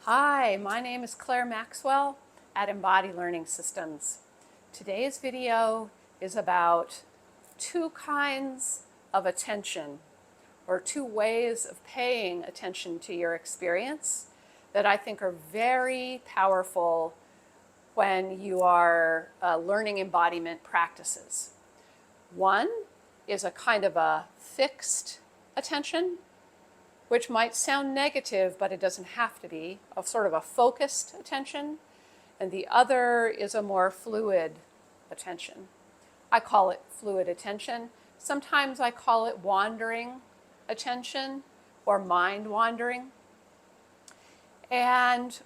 Hi, my name is Claire Maxwell at Embody Learning Systems. Today's video is about two kinds of attention, or two ways of paying attention to your experience that I think are very powerful when you are learning embodiment practices. One is a kind of a fixed attention, which might sound negative, but it doesn't have to be, a sort of a focused attention. And the other is a more fluid attention. I call it fluid attention. Sometimes I call it wandering attention or mind wandering. And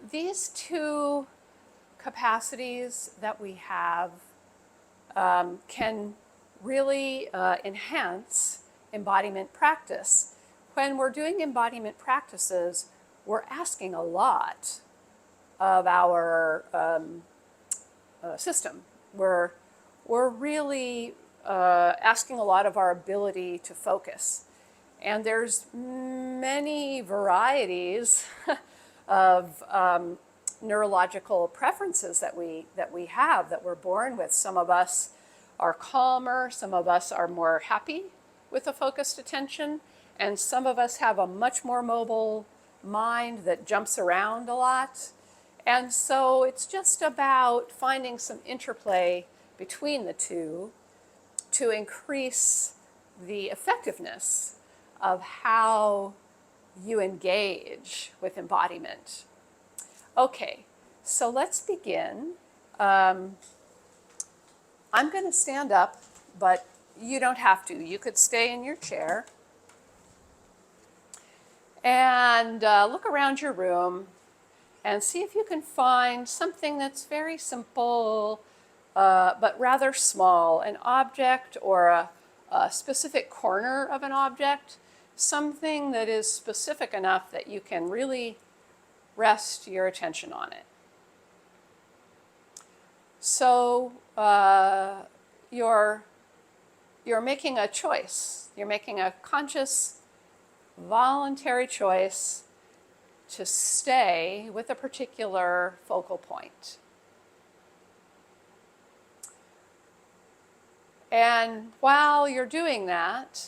these two capacities that we have can really enhance embodiment practice. When we're doing embodiment practices, we're asking a lot of our system. We're really asking a lot of our ability to focus. And there's many varieties of neurological preferences that we have, that we're born with. Some of us are calmer, some of us are more happy with a focused attention, and some of us have a much more mobile mind that jumps around a lot. And so it's just about finding some interplay between the two to increase the effectiveness of how you engage with embodiment. Okay, so let's begin. I'm going to stand up, but you don't have to. You could stay in your chair. And look around your room and see if you can find something that's very simple, but rather small, an object or a specific corner of an object, something that is specific enough that you can really rest your attention on it. So you're making a choice. You're making a conscious, voluntary choice to stay with a particular focal point. And while you're doing that,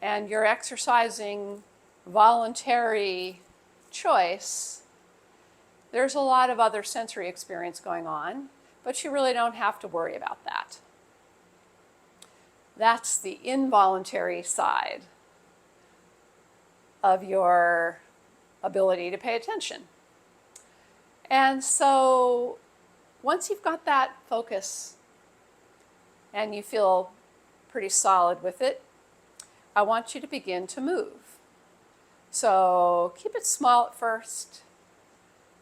and you're exercising voluntary choice, there's a lot of other sensory experience going on, but you really don't have to worry about that. That's the involuntary side of your ability to pay attention. And so once you've got that focus and you feel pretty solid with it, I want you to begin to move. So keep it small at first,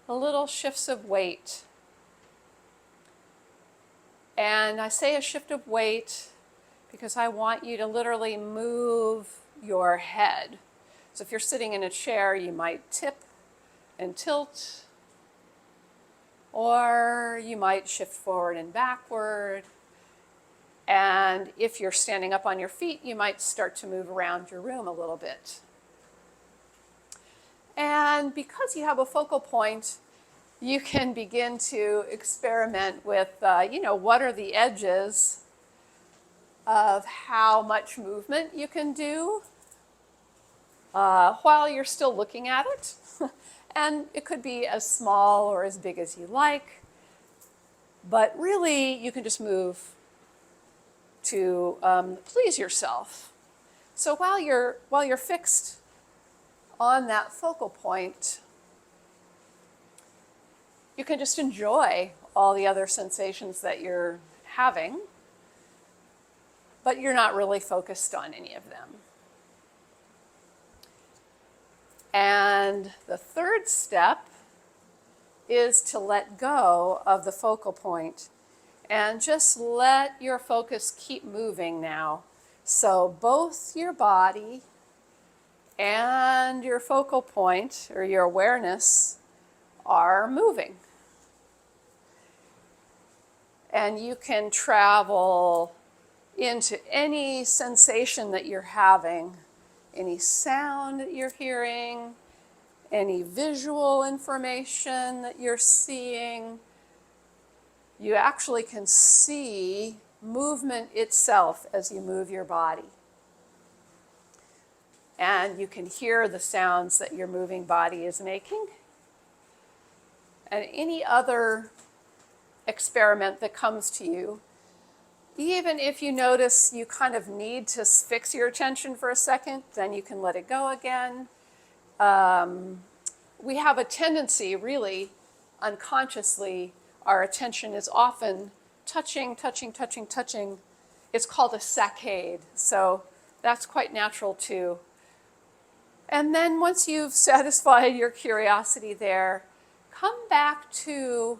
a little shifts of weight. And I say a shift of weight because I want you to literally move your head. So if you're sitting in a chair, you might tip and tilt, or you might shift forward and backward. And if you're standing up on your feet, you might start to move around your room a little bit. And because you have a focal point, you can begin to experiment with, what are the edges of how much movement you can do while you're still looking at it. And it could be as small or as big as you like, but really you can just move to please yourself. So while you're fixed on that focal point, you can just enjoy all the other sensations that you're having, but you're not really focused on any of them. And the third step is to let go of the focal point and just let your focus keep moving now. So both your body and your focal point, or your awareness, are moving. And you can travel into any sensation that you're having, any sound that you're hearing, any visual information that you're seeing. You actually can see movement itself as you move your body. And you can hear the sounds that your moving body is making. And any other experiment that comes to you, even if you notice you kind of need to fix your attention for a second, then you can let it go again. We have a tendency, really, unconsciously, our attention is often touching. It's called a saccade, so that's quite natural too. And then once you've satisfied your curiosity there, come back to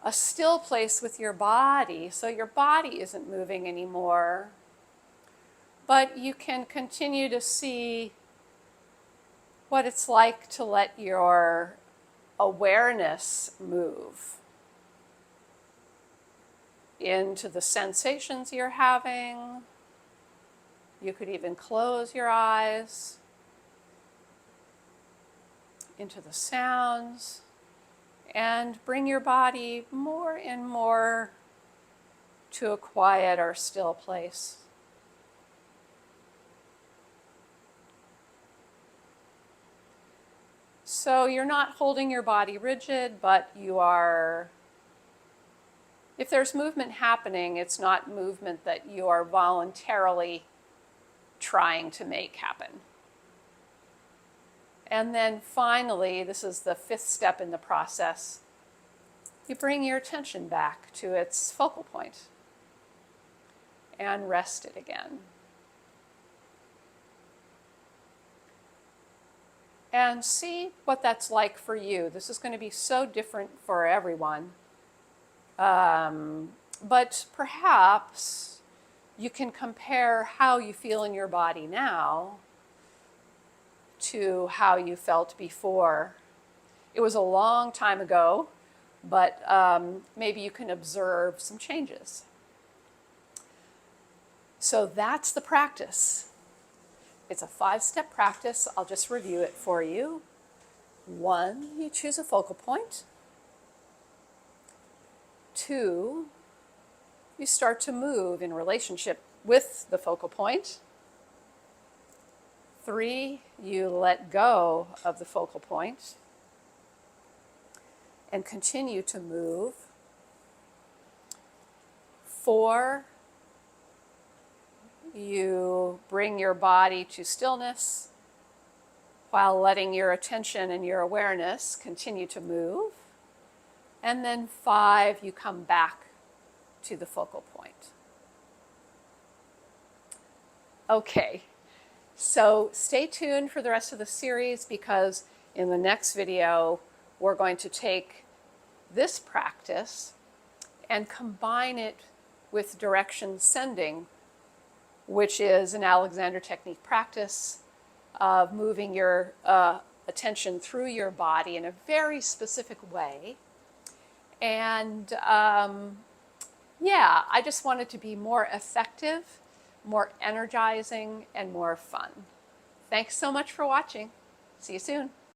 a still place with your body, so your body isn't moving anymore, but you can continue to see what it's like to let your awareness move into the sensations you're having. You could even close your eyes, into the sounds, and bring your body more and more to a quiet or still place. So you're not holding your body rigid, but you are, if there's movement happening, it's not movement that you are voluntarily trying to make happen. And then finally, this is the fifth step in the process, you bring your attention back to its focal point and rest it again. And see what that's like for you. This is going to be so different for everyone. But perhaps you can compare how you feel in your body now to how you felt before. It was a long time ago, but maybe you can observe some changes. So that's the practice. It's a 5-step practice. I'll just review it for you. 1, you choose a focal point. 2, you start to move in relationship with the focal point. 3, you let go of the focal point and continue to move. 4, you bring your body to stillness while letting your attention and your awareness continue to move. And then 5, you come back to the focal point. Okay, so stay tuned for the rest of the series, because in the next video, we're going to take this practice and combine it with direction sending, which is an Alexander technique practice of moving your attention through your body in a very specific way. And I just want it to be more effective, more energizing, and more fun. Thanks so much for watching. See you soon.